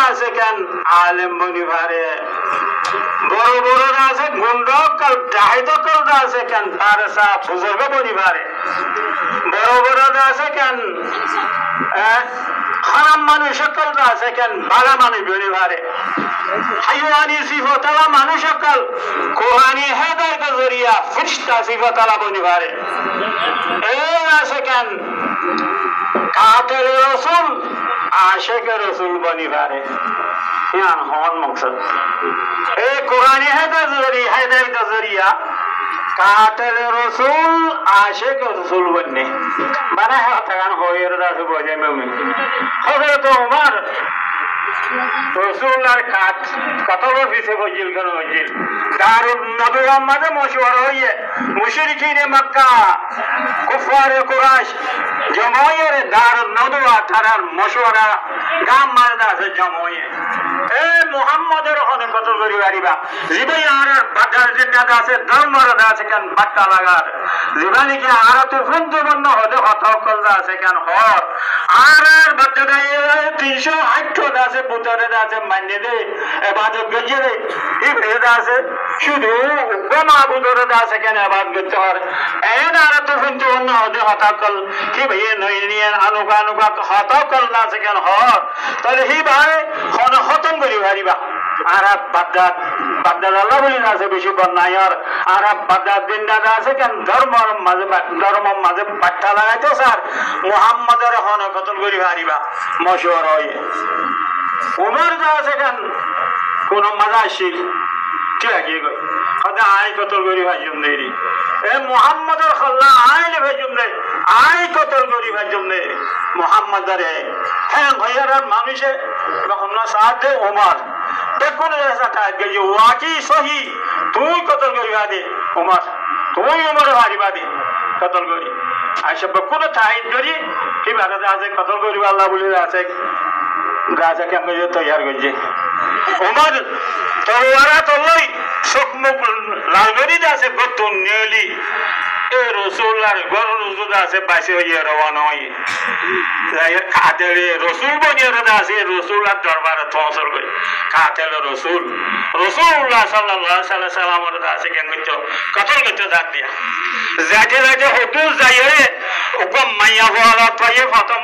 আছে কেন আলেম বনিবারে বড় বড় আছে গুন্ডকল ডাহিদকল আছে কেন পারসা বুজুর্গ বনিবারে বড় বড় আছে কেন হারাম মানুষ সকল আছে কেন ভালো মানুষ বনিবারে হাইওয়ানি সিফতলা মানুষ সকল কোরআনি হেদায়েত জরিয়া ফেরেশতা সিফতলা বনিবারে এই আছে কেন কাতিল রাসূল আশিক রাসূল বনিবারে ইয়ান হন মকসদ এই কোরআনি হেদায়েত জরিয়া কাতিল রাসূল আশিক রাসূল বনে মানে হাতাগান হয়ের দাসে বজে মুমিন হযরত ওমর রসুল্লাহর কতল পিছে বজিল কেন বজিল দারুল নবুওয়ার মাঝে মশওয়ারা হইয়ে মুশরিকিনে মক্কা কুফারে কুরাইশ জমায়ের দারুল নবুওয়া তারার মশওয়ারা গাম মারদা আছে জমায়ে এ মুহাম্মদের হনে কত করি বাড়িবা জিবাই আর বাগার জিন্নাত আছে ধর্মরদা আছে কেন বাট্টা লাগার জিবানি কি আর তো ফন্দবন্ন হদে হতকল আছে কেন হর আর বাট্টা দাই 308 আছে বুতরে আছে মান্য দে ইবাদত গজে দে এই ভেদ আছে শুধু গোমা বুতরে আছে কেন ইবাদত করতে আর এন আর তো ফন্দবন্ন হদে হতকল কি ভাই নই নিয়ে আনুকা হতকল আছে কেন হর তাহলে হি ভাই হন খতম করি ভারিবা আরব বাগদাদ আল্লাহ বলি আছে বেশি বন্যায় আরব বাগদাদ জিন্নাত আছে কেন ধর্ম মাঝে পাট্টা লাগাইতো স্যার মুহাম্মাদের হন কতল করি ভারিবা মশওয়ারা হয়ে উমর যা আছে কেন কোন মাজাশিল ঠিক আছে কই হদা আই কতল করি ভাইজুম দেরি এ মুহাম্মাদের খল্লা আইলে ভাইজুম দে আই কতল করি ভাইজুম দে মুহাম্মাদের হ্যাঁ ভাইয়ার মানুষে তখন না সাথে ওমর দেখুন ऐसा কাজ যে ওয়াকি সহি তুই কতল করি ভাদে ওমর তুই ওমর ভারি ভাদে কতল করি আইসা বকুল তাইদ করি কি বাগাদা আছে কতল করি আল্লাহ বলে আছে গাজা কেমন যে তৈয়ার করছে ওমর তলোয়ারা তলই সকমুখ লালগরি আছে গতুন নেলি এ রসুল্লাহর গরু রসুল আছে বাইসে হইয়ে রওনা হইয়ে কাতেলে রসুল বনিয়ে আছে রসুল্লাহর দরবারে তহসল করে কাতেলে রসুল্লাহ সাল্লাল্লাহু আলাইহি সাল্লামের আছে কেন করতে কতল করতে ডাক দিয়া যাইতে হতুস যাইয়ে ওকম মাইয়া হওয়ালা পাইয়ে প্রথম